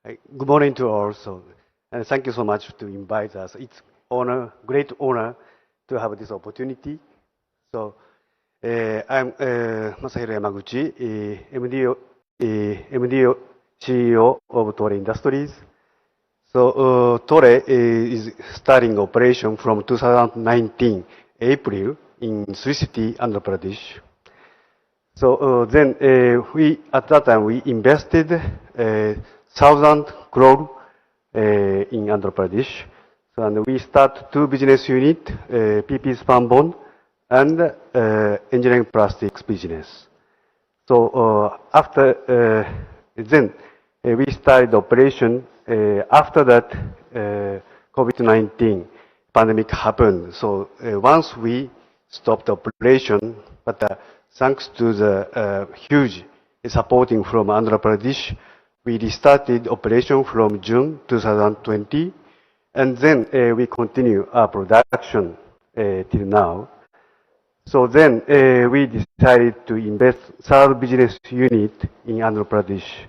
Good morning to all. And thank you so much to invite us. It's great honor to have this opportunity. I'm Masahiro Yamaguchi, MD CEO of Tore Industries. Tore is starting operation from 2019 April in Sri City, Andhra Pradesh. At that time we invested 1,000 crore in Andhra Pradesh. And we start two business units, PP spun bond and engineering plastics business. After then we started operation. After that, COVID-19 pandemic happened. Once we stopped operation, but thanks to the huge supporting from Andhra Pradesh, we restarted operation from June 2020, and then we continue our production till now. We decided to invest third business unit in Andhra Pradesh.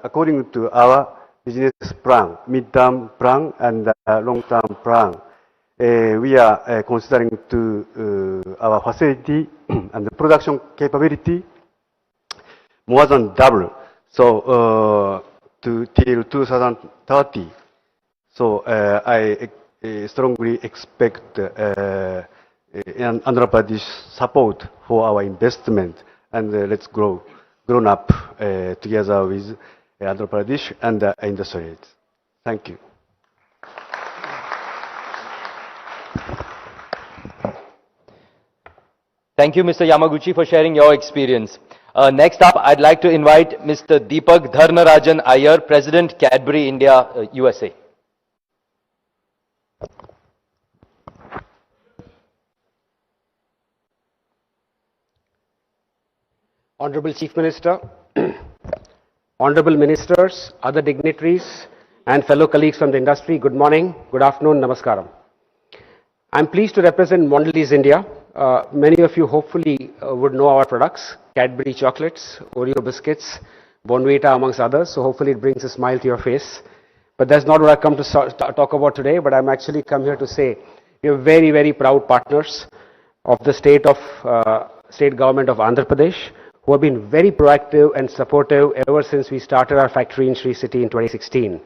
According to our business plan, mid-term plan and long-term plan, we are considering to our facility and the production capability more than double, till 2030. I strongly expect Andhra Pradesh support for our investment, and let's grown up together with Andhra Pradesh and the industries. Thank you. Thank you, Mr. Yamaguchi, for sharing your experience. Next up, I'd like to invite Mr. Deepak Dharnarajan Iyer, President, Cadbury India, USA. Honorable Chief Minister, Honorable Ministers, other dignitaries, and fellow colleagues from the industry, good morning, good afternoon, namaskaram. I'm pleased to represent Mondelez India. Many of you hopefully would know our products, Cadbury chocolates, Oreo biscuits, Bonvita amongst others, so hopefully it brings a smile to your face. But that's not what I come to talk about today, but I'm actually come here to say we are very, very proud partners of the state government of Andhra Pradesh, who have been very proactive and supportive ever since we started our factory in Sri City in 2016.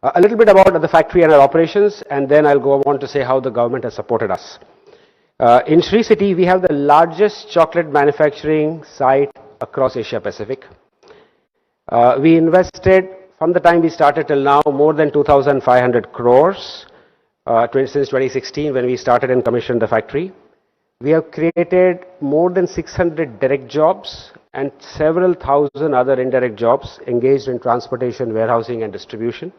A little bit about the factory and our operations, and then I'll go on to say how the government has supported us. In Sri City, we have the largest chocolate manufacturing site across Asia Pacific. We invested, from the time we started till now, more than 2,500 crores since 2016 when we started and commissioned the factory. We have created more than 600 direct jobs and several thousand other indirect jobs engaged in transportation, warehousing, and distribution.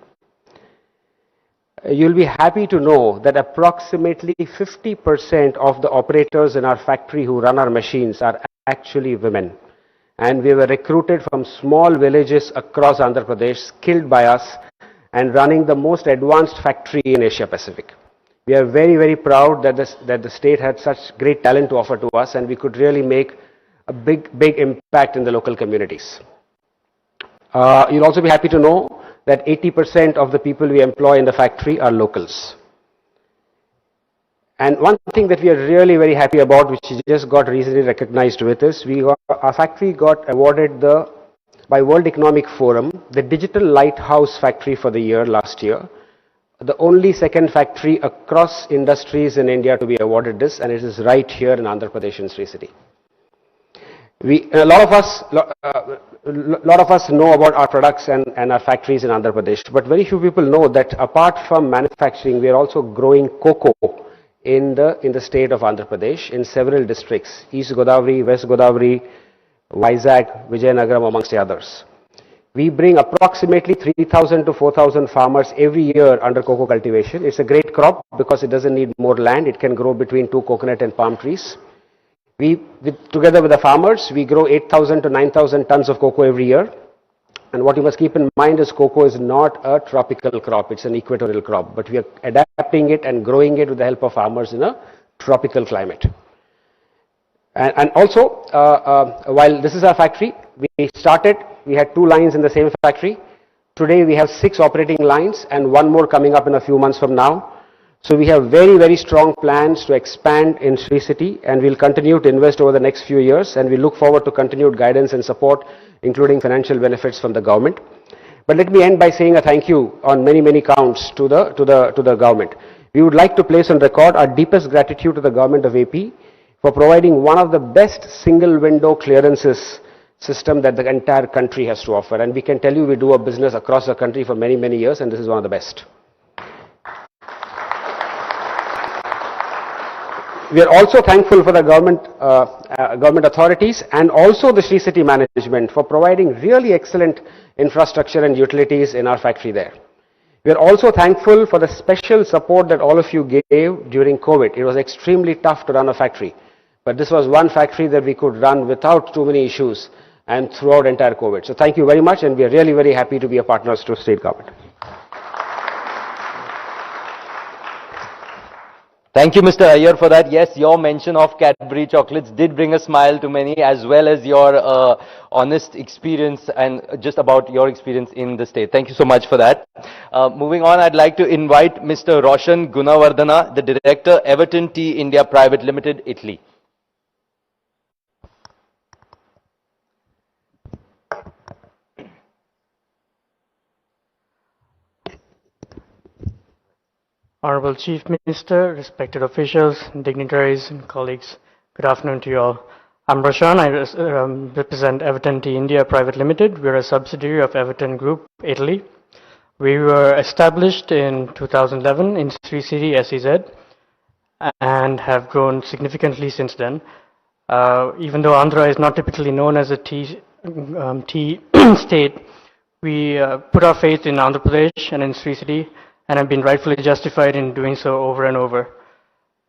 You'll be happy to know that approximately 50% of the operators in our factory who run our machines are actually women. And we were recruited from small villages across Andhra Pradesh, skilled by us, and running the most advanced factory in Asia Pacific. We are very, very proud that the state had such great talent to offer to us, and we could really make a big impact in the local communities. You'll also be happy to know that 80% of the people we employ in the factory are locals. And one thing that we are really very happy about, which just got recently recognized with is, our factory got awarded by World Economic Forum, the Digital Lighthouse Factory for the year last year. The only second factory across industries in India to be awarded this, and it is right here in Andhra Pradesh in Sri City. A lot of us know about our products and our factories in Andhra Pradesh, but very few people know that apart from manufacturing, we are also growing cocoa in the state of Andhra Pradesh in several districts: East Godavari, West Godavari, Vizag, Vijayanagaram, amongst the others. We bring approximately 3,000 to 4,000 farmers every year under cocoa cultivation. It's a great crop because it doesn't need more land. It can grow between 2 coconut and palm trees. Together with the farmers, we grow 8,000 to 9,000 tons of cocoa every year. And what you must keep in mind is cocoa is not a tropical crop. It's an equatorial crop. But we are adapting it and growing it with the help of farmers in a tropical climate. And also, while this is our factory, We started, we had 2 lines in the same factory. Today we have 6 operating lines and 1 more coming up in a few months from now. So we have very, very strong plans to expand in Sri City, and we'll continue to invest over the next few years, and we look forward to continued guidance and support, including financial benefits from the government. But let me end by saying a thank you on many, many counts to the government. We would like to place on record our deepest gratitude to the government of AP for providing one of the best single window clearances system that the entire country has to offer. And we can tell you we do a business across the country for many, many years, and this is one of the best. We are also thankful for the government authorities and also the Sri City management for providing really excellent infrastructure and utilities in our factory there. We are also thankful for the special support that all of you gave during COVID. It was extremely tough to run a factory, but this was one factory that we could run without too many issues and throughout entire COVID. So thank you very much, and we are really very happy to be a partners to state government. Thank you, Mr. Iyer, for that. Yes, your mention of Cadbury chocolates did bring a smile to many, as well as your honest experience and just about your experience in the state. Thank you so much for that. Moving on, I'd like to invite Mr. Roshan Gunawardana, the Director, Everton Tea India Private Limited, Italy. Honorable Chief Minister, respected officials, dignitaries and colleagues, good afternoon to you all. I'm Roshan, I represent Everton Tea India Private Limited. We're a subsidiary of Everton Group, Italy. We were established in 2011 in Sri City, SEZ, and have grown significantly since then. Even though Andhra is not typically known as a tea state, we put our faith in Andhra Pradesh and in Sri City, and have been rightfully justified in doing so over and over.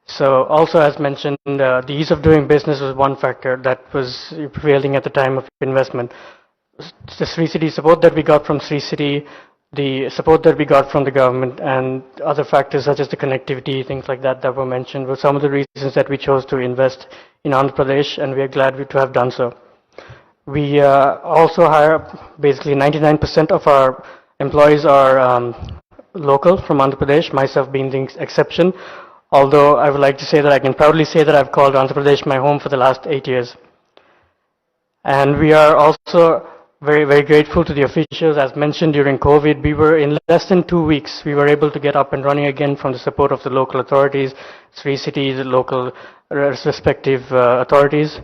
So also, as mentioned, the ease of doing business was one factor that was prevailing at the time of investment. The Sri City support that we got from Sri City, the support that we got from the government, and other factors such as the connectivity, things like that that were mentioned, were some of the reasons that we chose to invest in Andhra Pradesh, and we are glad to have done so. We also hire basically 99% of our employees are local from Andhra Pradesh, myself being the exception, although I would like to say that I can proudly say that I've called Andhra Pradesh my home for the last 8 years. And we are also very, very grateful to the officials. As mentioned during COVID, we were in less than 2 weeks, we were able to get up and running again from the support of the local authorities, Sri City, the local respective authorities.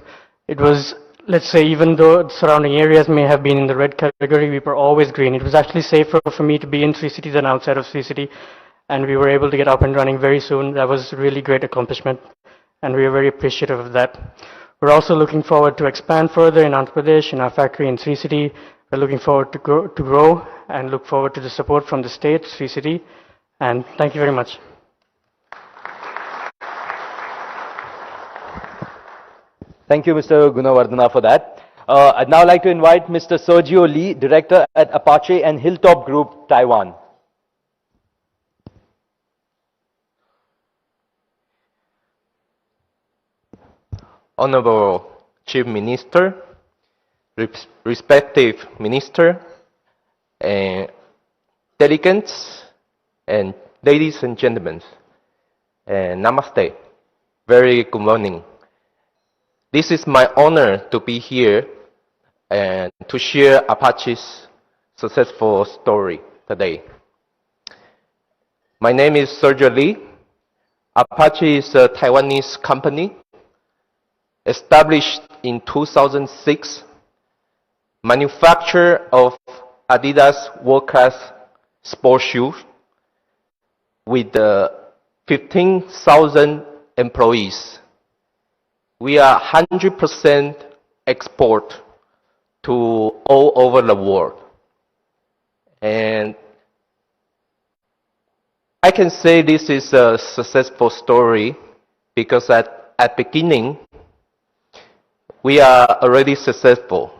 It was, let's say, even though surrounding areas may have been in the red category, we were always green. It was actually safer for me to be in Sri City than outside of Sri City, and we were able to get up and running very soon. That was a really great accomplishment, and we are very appreciative of that. We're also looking forward to expand further in Andhra Pradesh, in our factory in Sri City. We're looking forward to grow and look forward to the support from the state, Sri City, and thank you very much. Thank you, Mr. Gunawardana, for that. I'd now like to invite Mr. Sergio Lee, Director at Apache and Hilltop Group, Taiwan. Honorable Chief Minister, respective Minister, and delegates, and ladies and gentlemen, and Namaste. Very good morning. This is my honor to be here and to share Apache's successful story today. My name is Sergio Lee. Apache is a Taiwanese company established in 2006, manufacturer of Adidas World Class sports shoes with 15,000 employees. We are 100% export to all over the world. And I can say this is a successful story because at beginning, we are already successful.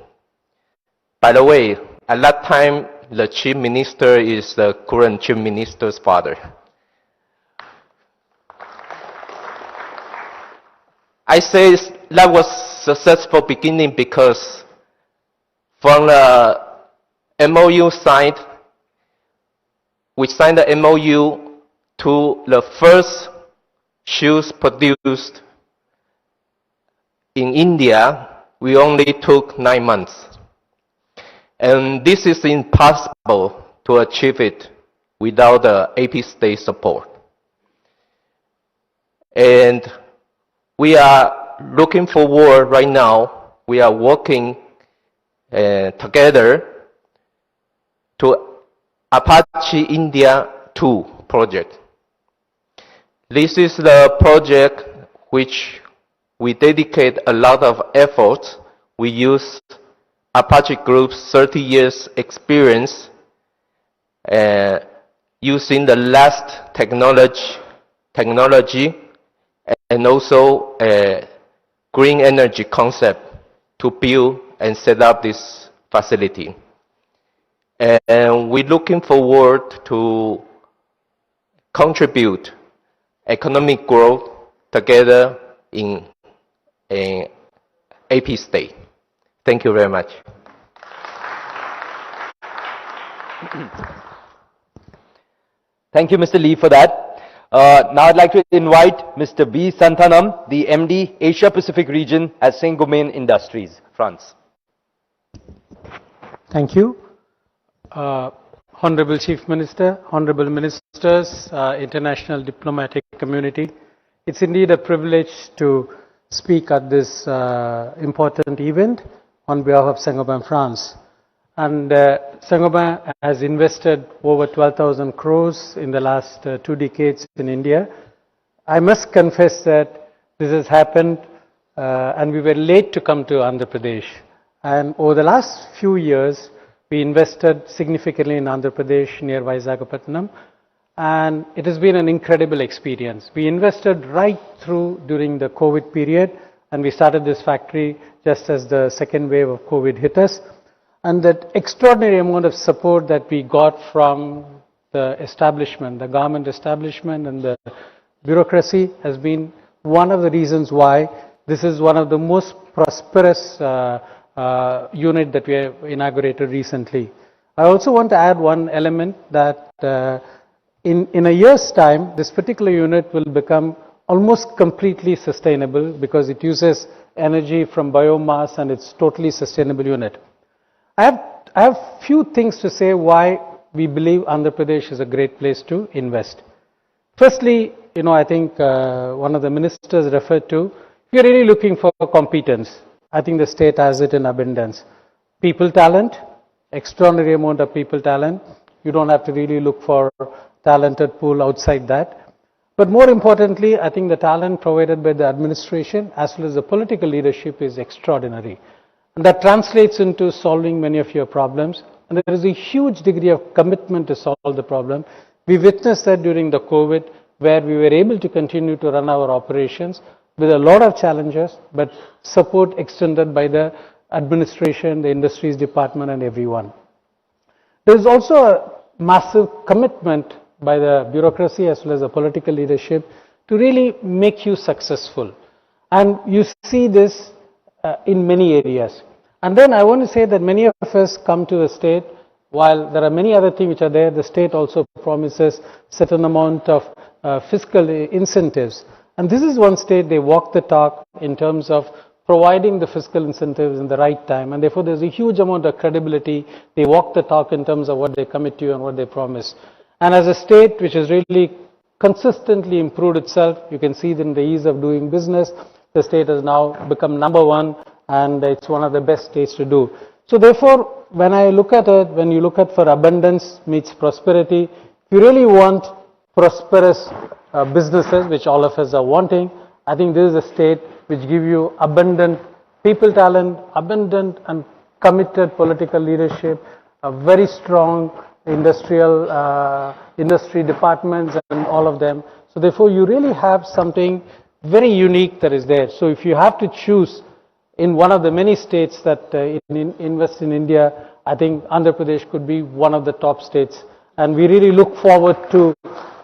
By the way, at that time, the Chief Minister is the current Chief Minister's father. I say that was successful beginning because From the MOU signed, we signed the MOU to the first shoes produced in India, we only took 9 months. And this is impossible to achieve it without the AP state support. And we are looking forward right now, we are working together to Apache India 2 project. This is the project which we dedicate a lot of efforts. We use Apache Group's 30 years experience using the last technology and also green energy concept to build and set up this facility. And we're looking forward to contribute economic growth together in AP state. Thank you very much. Thank you, Mr. Lee, for that. Now I'd like to invite Mr. B. Santhanam, the MD, Asia Pacific Region at Saint-Gobain Industries, France. Thank you. Honorable Chief Minister, Honorable Ministers, international diplomatic community, it's indeed a privilege to speak at this important event on behalf of Saint-Gobain France. And Saint-Gobain has invested over 12,000 crores in the last 2 decades in India. I must confess that this has happened and we were late to come to Andhra Pradesh. And over the last few years, we invested significantly in Andhra Pradesh near Visakhapatnam, and it has been an incredible experience. We invested right through during the COVID period, and we started this factory just as the second wave of COVID hit us. And that extraordinary amount of support that we got from the establishment, the government establishment and the bureaucracy has been one of the reasons why this is one of the most prosperous unit that we have inaugurated recently. I also want to add one element that in a year's time, this particular unit will become almost completely sustainable because it uses energy from biomass and it's totally sustainable unit. I have few things to say why we believe Andhra Pradesh is a great place to invest. Firstly, I think one of the ministers referred to, if you're really looking for competence, I think the state has it in abundance. People talent, extraordinary amount of people talent. You don't have to really look for talented pool outside that. But more importantly, I think the talent provided by the administration as well as the political leadership is extraordinary. And that translates into solving many of your problems. And there is a huge degree of commitment to solve the problem. We witnessed that during the COVID, where we were able to continue to run our operations with a lot of challenges, but support extended by the administration, the industries department and everyone. There is also a massive commitment by the bureaucracy as well as the political leadership to really make you successful. And you see this in many areas. And then I want to say that many of us come to the state, while there are many other things which are there, the state also promises certain amount of fiscal incentives. And this is one state they walk the talk in terms of providing the fiscal incentives in the right time. And therefore there's a huge amount of credibility. They walk the talk in terms of what they commit to and what they promise. And as a state which has really consistently improved itself, you can see that in the ease of doing business, the state has now become #1 and it's one of the best states to do. So therefore, when I look at it, when you look at for abundance meets prosperity, if you really want prosperous businesses, which all of us are wanting, I think this is a state which give you abundant people talent, abundant and committed political leadership, a very strong industry departments and all of them. So therefore you really have something very unique that is there. So if you have to choose in one of the many states that invest in India, I think Andhra Pradesh could be one of the top states. And we really look forward to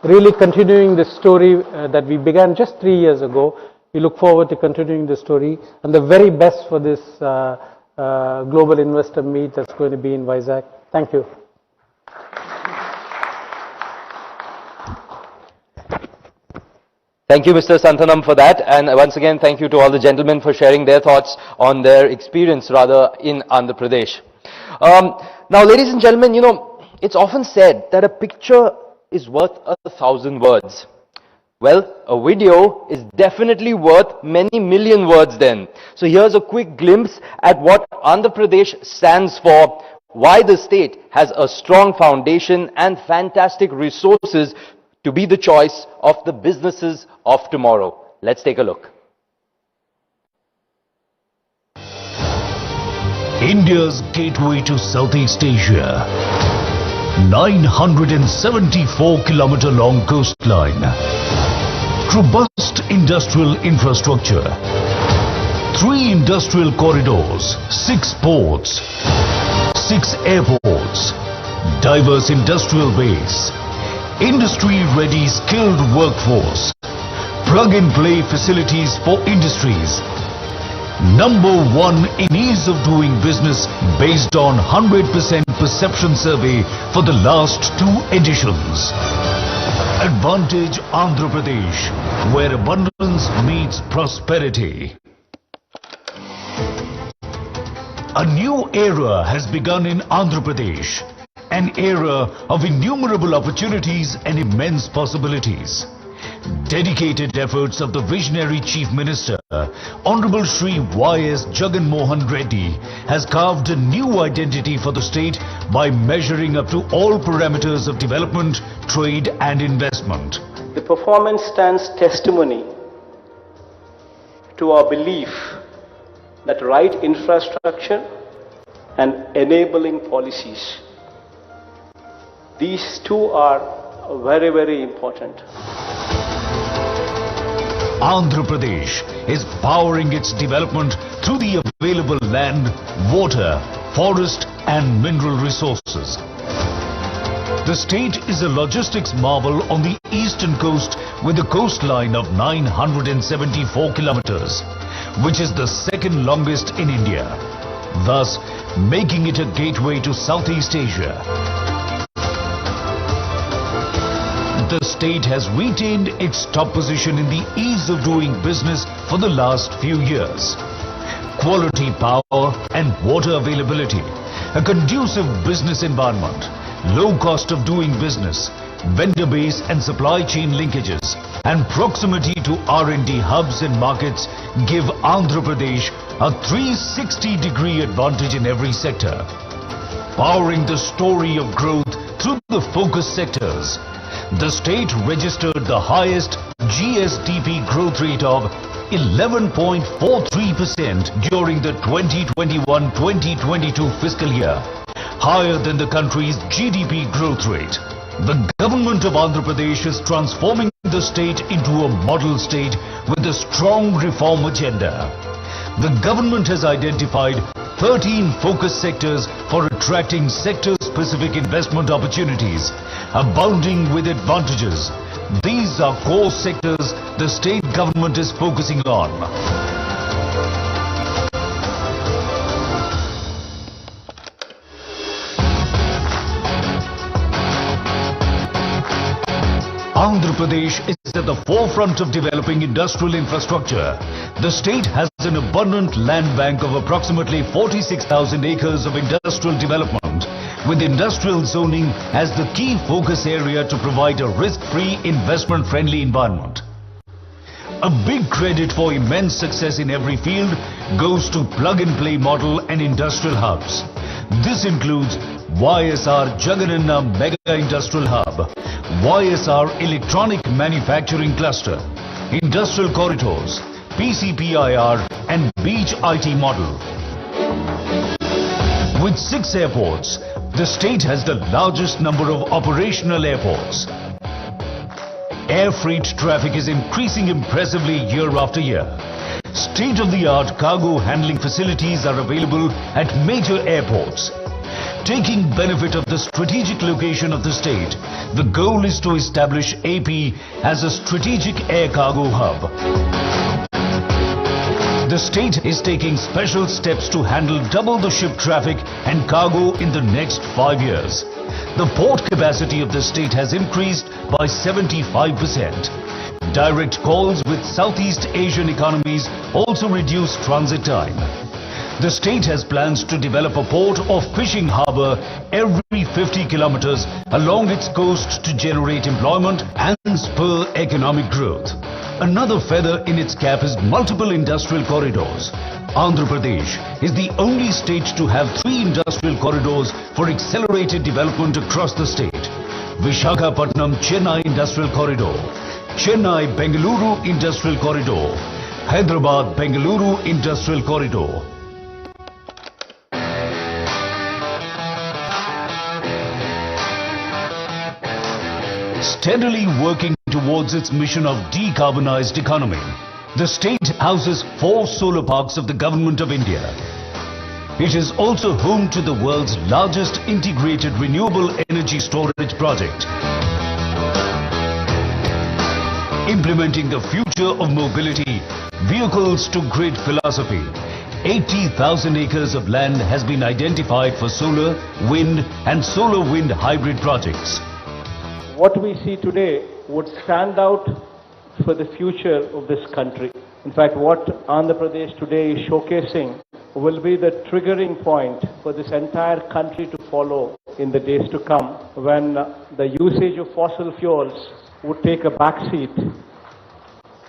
really continuing this story that we began just 3 years ago. We look forward to continuing the story and the very best for this global investor meet that's going to be in Vizag. Thank you. Thank you, Mr. Santhanam, for that. And once again, thank you to all the gentlemen for sharing their thoughts on their experience, rather, in Andhra Pradesh. Now, ladies and gentlemen, you know, it's often said that a picture is worth 1,000 words. Well, a video is definitely worth many million words then. So here's a quick glimpse at what Andhra Pradesh stands for, why the state has a strong foundation and fantastic resources to be the choice of the businesses of tomorrow. Let's take a look. India's gateway to Southeast Asia. 974-kilometer long coastline. Robust industrial infrastructure. 3 industrial corridors, 6 ports, 6 airports, diverse industrial base, industry-ready skilled workforce, plug-and-play facilities for industries. Number 1 in ease of doing business based on 100% perception survey for the last 2 editions. Advantage Andhra Pradesh, where abundance meets prosperity. A new era has begun in Andhra Pradesh, an era of innumerable opportunities and immense possibilities. Dedicated efforts of the visionary Chief Minister, Honorable Shri Y.S. Jagan Mohan Reddy, has carved a new identity for the state by measuring up to all parameters of development, trade and investment. The performance stands testimony to our belief that right infrastructure and enabling policies, these two are very, very important. Andhra Pradesh is powering its development through the available land, water, forest and mineral resources. The state is a logistics marvel on the eastern coast with a coastline of 974 kilometers, which is the second longest in India, thus making it a gateway to Southeast Asia. The state has retained its top position in the ease of doing business for the last few years. Quality power and water availability, a conducive business environment, low cost of doing business, vendor base and supply chain linkages, and proximity to R&D hubs and markets give Andhra Pradesh a 360-degree advantage in every sector. Powering the story of growth through the focus sectors, the state registered the highest GSDP growth rate of 11.43% during the 2021-2022 fiscal year, higher than the country's GDP growth rate. The government of Andhra Pradesh is transforming the state into a model state with a strong reform agenda. The government has identified 13 focus sectors for attracting sector-specific investment opportunities, abounding with advantages. These are core sectors the state government is focusing on. Andhra Pradesh is at the forefront of developing industrial infrastructure. The state has an abundant land bank of approximately 46,000 acres of industrial development, with industrial zoning as the key focus area to provide a risk-free, investment-friendly environment. A big credit for immense success in every field goes to plug-and-play model and industrial hubs. This includes YSR Jagananna Mega Industrial Hub, YSR Electronic Manufacturing Cluster, Industrial Corridors, PCPIR and Beach IT model. With 6 airports, the state has the largest number of operational airports. Air freight traffic is increasing impressively year after year. State-of-the-art cargo handling facilities are available at major airports. Taking benefit of the strategic location of the state, the goal is to establish AP as a strategic air cargo hub. The state is taking special steps to handle double the ship traffic and cargo in the next 5 years. The port capacity of the state has increased by 75%. Direct calls with Southeast Asian economies also reduce transit time. The state has plans to develop a port or fishing harbour every 50 kilometers along its coast to generate employment and spur economic growth. Another feather in its cap is multiple industrial corridors. Andhra Pradesh is the only state to have 3 industrial corridors for accelerated development across the state. Visakhapatnam-Chennai Industrial Corridor, Chennai-Bengaluru Industrial Corridor, Hyderabad-Bengaluru Industrial Corridor. Steadily working towards its mission of decarbonized economy, the state houses 4 solar parks of the Government of India. It is also home to the world's largest integrated renewable energy storage project. Implementing the future of mobility, vehicles to grid philosophy, 80,000 acres of land has been identified for solar, wind and solar wind hybrid projects. What we see today would stand out for the future of this country. In fact, what Andhra Pradesh today is showcasing will be the triggering point for this entire country to follow in the days to come, when the usage of fossil fuels would take a backseat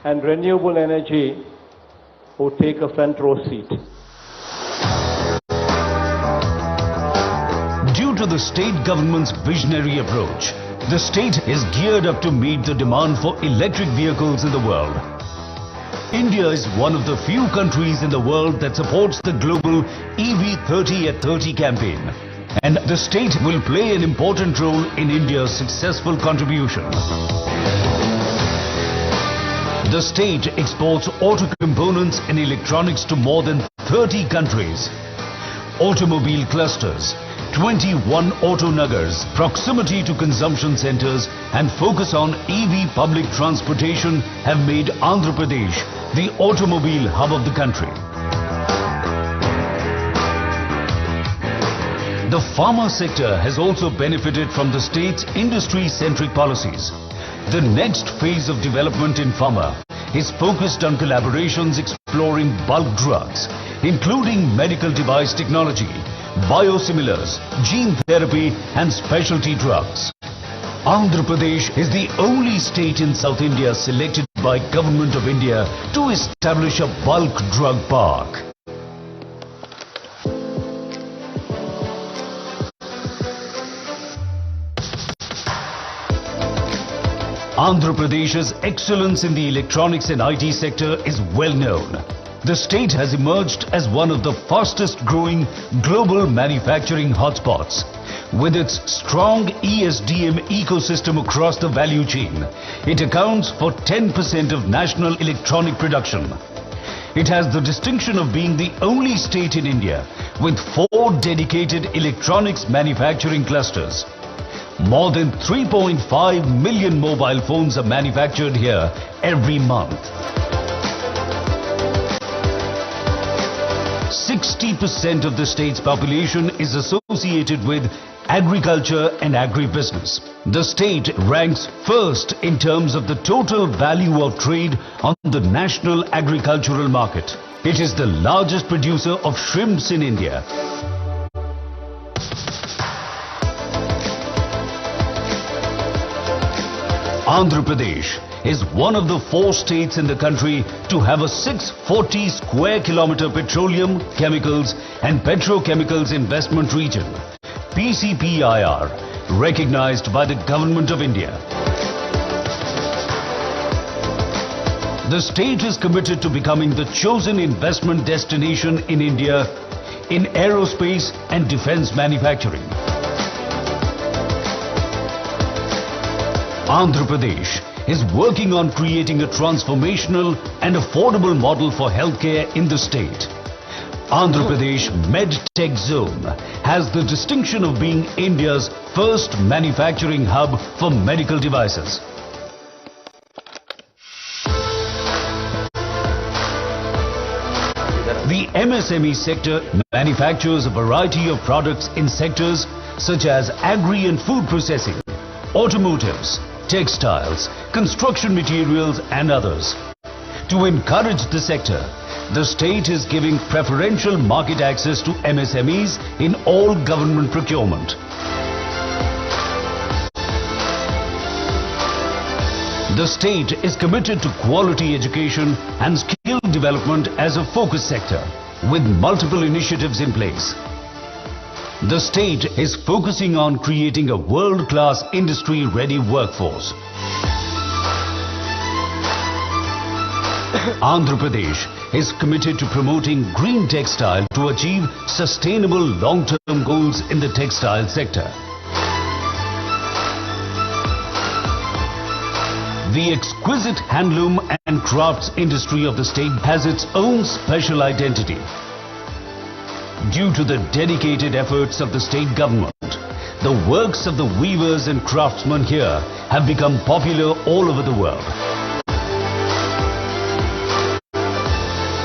and renewable energy would take a front row seat. Due to the state government's visionary approach, the state is geared up to meet the demand for electric vehicles in the world. India is one of the few countries in the world that supports the global EV 30 at 30 campaign. And the state will play an important role in India's successful contribution. The state exports auto components and electronics to more than 30 countries. Automobile clusters, 21 auto nagars, proximity to consumption centers and focus on EV public transportation have made Andhra Pradesh the automobile hub of the country. The pharma sector has also benefited from the state's industry-centric policies. The next phase of development in pharma is focused on collaborations exploring bulk drugs, including medical device technology, biosimilars, gene therapy and specialty drugs. Andhra Pradesh is the only state in South India selected by Government of India to establish a bulk drug park. Andhra Pradesh's excellence in the electronics and IT sector is well known. The state has emerged as one of the fastest growing global manufacturing hotspots. With its strong ESDM ecosystem across the value chain, it accounts for 10% of national electronic production. It has the distinction of being the only state in India with 4 dedicated electronics manufacturing clusters. More than 3.5 million mobile phones are manufactured here every month. 60% of the state's population is associated with agriculture and agribusiness. The state ranks first in terms of the total value of trade on the national agricultural market. It is the largest producer of shrimps in India. Andhra Pradesh is one of the 4 states in the country to have a 640 square kilometer petroleum, chemicals and petrochemicals investment region, PCPIR, recognized by the Government of India. The state is committed to becoming the chosen investment destination in India in aerospace and defense manufacturing. Andhra Pradesh is working on creating a transformational and affordable model for healthcare in the state. Andhra Pradesh MedTech Zone has the distinction of being India's first manufacturing hub for medical devices. The MSME sector manufactures a variety of products in sectors such as agri and food processing, automotives, textiles, construction materials and others. To encourage the sector, the state is giving preferential market access to MSMEs in all government procurement. The state is committed to quality education and skill development as a focus sector, with multiple initiatives in place. The state is focusing on creating a world-class industry-ready workforce. Andhra Pradesh is committed to promoting green textile to achieve sustainable long-term goals in the textile sector. The exquisite handloom and crafts industry of the state has its own special identity. Due to the dedicated efforts of the state government, the works of the weavers and craftsmen here have become popular all over the world.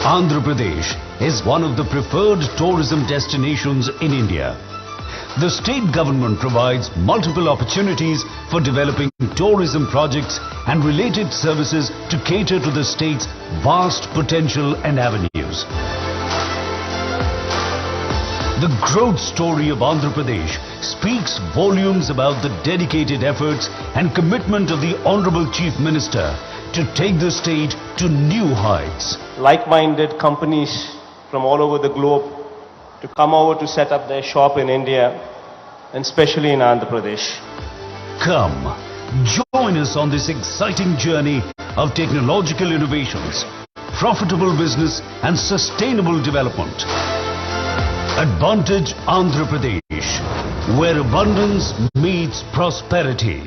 Andhra Pradesh is one of the preferred tourism destinations in India. The state government provides multiple opportunities for developing tourism projects and related services to cater to the state's vast potential and avenues. The growth story of Andhra Pradesh speaks volumes about the dedicated efforts and commitment of the Honorable Chief Minister to take the state to new heights. Like-minded companies from all over the globe to come over to set up their shop in India, and especially in Andhra Pradesh. Come, join us on this exciting journey of technological innovations, profitable business and sustainable development. Advantage Andhra Pradesh, where abundance meets prosperity.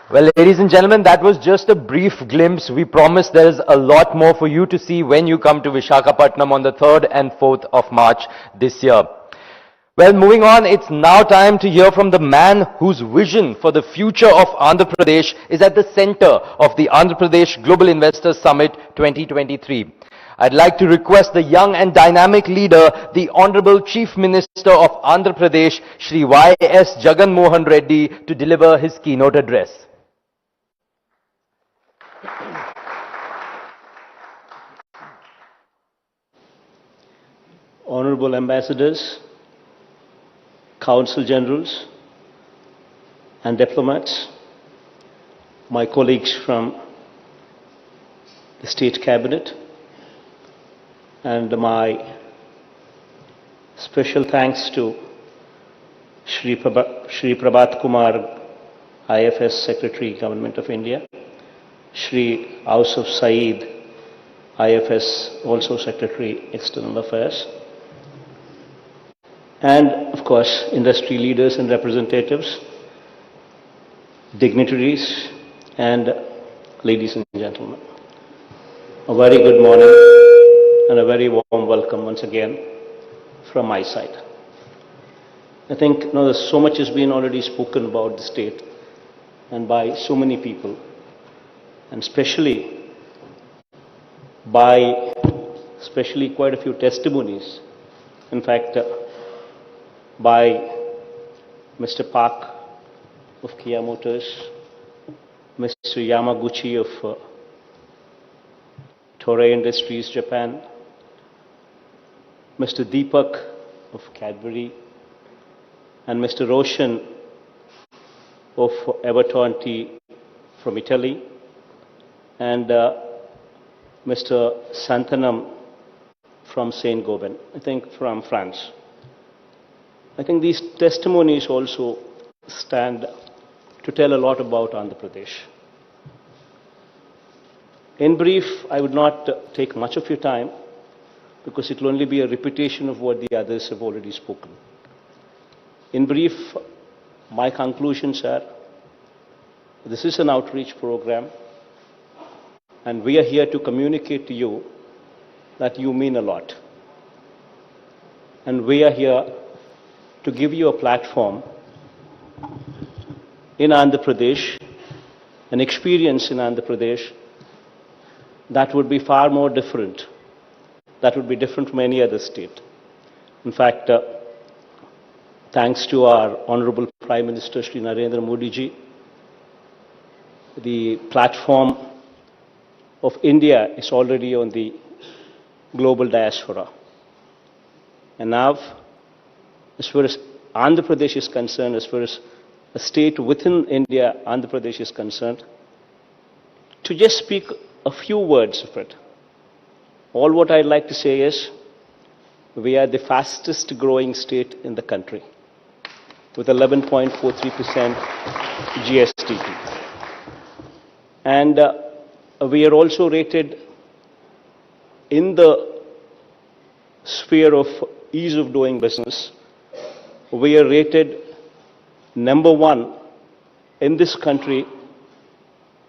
Well, ladies and gentlemen, that was just a brief glimpse. We promise there is a lot more for you to see when you come to Visakhapatnam on the 3rd and 4th of March this year. Well, moving on, it's now time to hear from the man whose vision for the future of Andhra Pradesh is at the center of the Andhra Pradesh Global Investors Summit 2023. I'd like to request the young and dynamic leader, the Honorable Chief Minister of Andhra Pradesh, Shri Y.S. Jagan Mohan Reddy, to deliver his keynote address. Honorable Ambassadors, Consul Generals and diplomats, my colleagues from the State Cabinet, and my special thanks to Shri Prabhat Kumar, IFS Secretary, Government of India, Shri Ausaf Saeed, IFS, also Secretary, External Affairs, and of course industry leaders and representatives, dignitaries and ladies and gentlemen. A very good morning and a very warm welcome once again from my side. I think there's so much has been already spoken about the state and by so many people, and especially quite a few testimonies. In fact, by Mr. Park of Kia Motors, Mr. Yamaguchi of Toray Industries, Japan, Mr. Deepak of Cadbury, and Mr. Roshan of Everton Tea from Italy, and Mr. Santanam from Saint Gobain, I think from France. I think these testimonies also stand to tell a lot about Andhra Pradesh. In brief, I would not take much of your time because it will only be a repetition of what the others have already spoken. In brief, my conclusions are, this is an outreach program and we are here to communicate to you that you mean a lot. And we are here to give you a platform in Andhra Pradesh an experience in Andhra Pradesh that would be far more different. That would be different from any other state. In fact, thanks to our Honorable Prime Minister Shri Narendra Modi ji, the platform of India is already on the global diaspora. And now, as far as Andhra Pradesh is concerned, as far as a state within India, Andhra Pradesh is concerned, to just speak a few words of it, all what I'd like to say is, we are the fastest growing state in the country, with 11.43% GSDP. And we are also rated in the sphere of ease of doing business. We are rated #1 in this country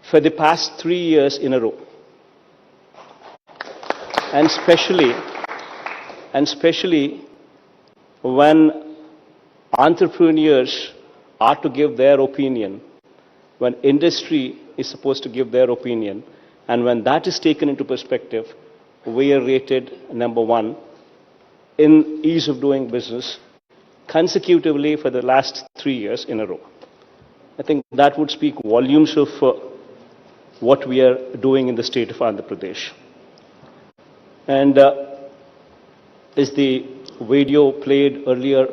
for the past 3 years in a row. And especially when entrepreneurs are to give their opinion, when industry is supposed to give their opinion, and when that is taken into perspective, we are rated #1 in ease of doing business consecutively for the last 3 years in a row. I think that would speak volumes of what we are doing in the state of Andhra Pradesh. And as the video played earlier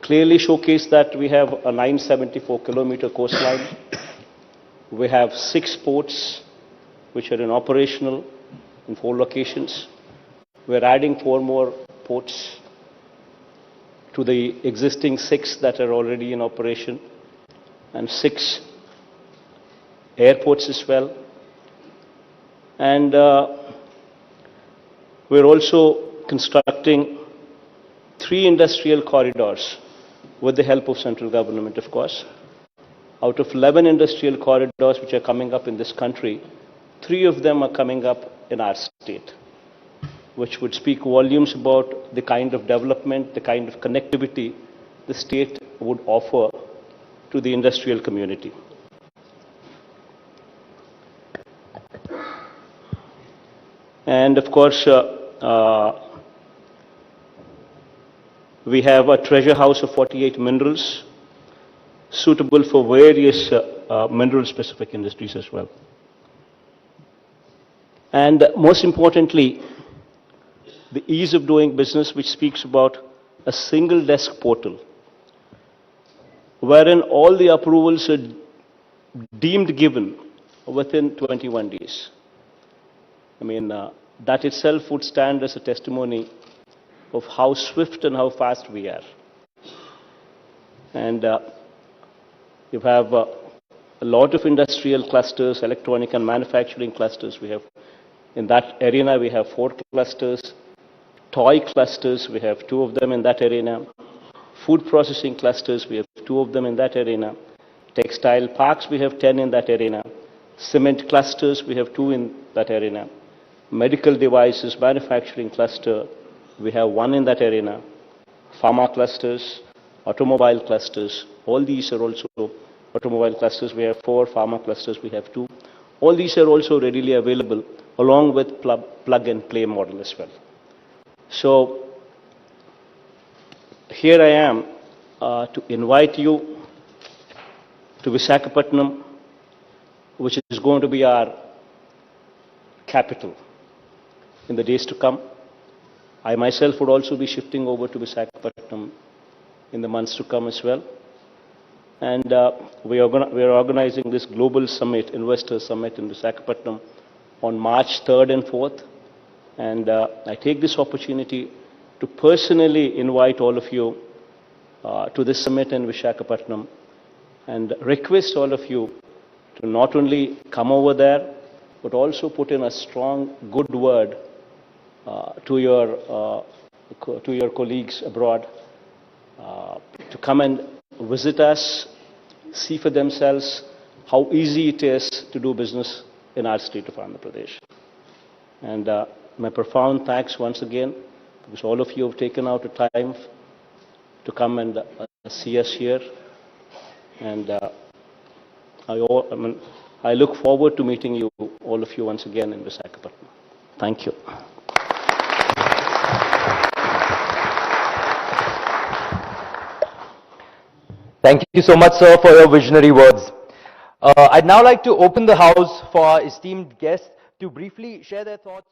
clearly showcased that we have a 974-kilometer coastline. We have 6 ports which are in operational in 4 locations. We're adding 4 more ports to the existing 6 that are already in operation, and 6 airports as well. And we're also constructing 3 industrial corridors with the help of central government, of course. Out of 11 industrial corridors which are coming up in this country, 3 of them are coming up in our state, which would speak volumes about the kind of development, the kind of connectivity the state would offer to the industrial community. And of course, we have a treasure house of 48 minerals suitable for various mineral-specific industries as well. And most importantly, the ease of doing business, which speaks about a single desk portal, wherein all the approvals are deemed given within 21 days. I mean, that itself would stand as a testimony of how swift and how fast we are. And you have a lot of industrial clusters, electronic and manufacturing clusters. We have, in that arena, we have 4 clusters. Toy clusters, we have 2 of them in that arena. Food processing clusters, we have 2 of them in that arena. Textile parks, we have 10 in that arena. Cement clusters, we have 2 in that arena. Medical devices manufacturing cluster, we have 1 in that arena. Pharma clusters, automobile clusters, all these are also automobile clusters. We have 4, pharma clusters, we have 2. All these are also readily available along with plug and play model as well. So here I am to invite you to Visakhapatnam, which is going to be our capital in the days to come. I myself would also be shifting over to Visakhapatnam in the months to come as well. And we are organizing this global summit, investor summit in Visakhapatnam on March 3rd and 4th. And I take this opportunity to personally invite all of you to this summit in Visakhapatnam and request all of you to not only come over there, but also put in a strong, good word to your colleagues abroad to come and visit us, see for themselves how easy it is to do business in our state of Andhra Pradesh. And my profound thanks once again, because all of you have taken out a time to come and see us here. And I look forward to meeting you, all of you, once again in Visakhapatnam. Thank you. Thank you so much, sir, for your visionary words. I'd now like to open the house for our esteemed guests to briefly share their thoughts.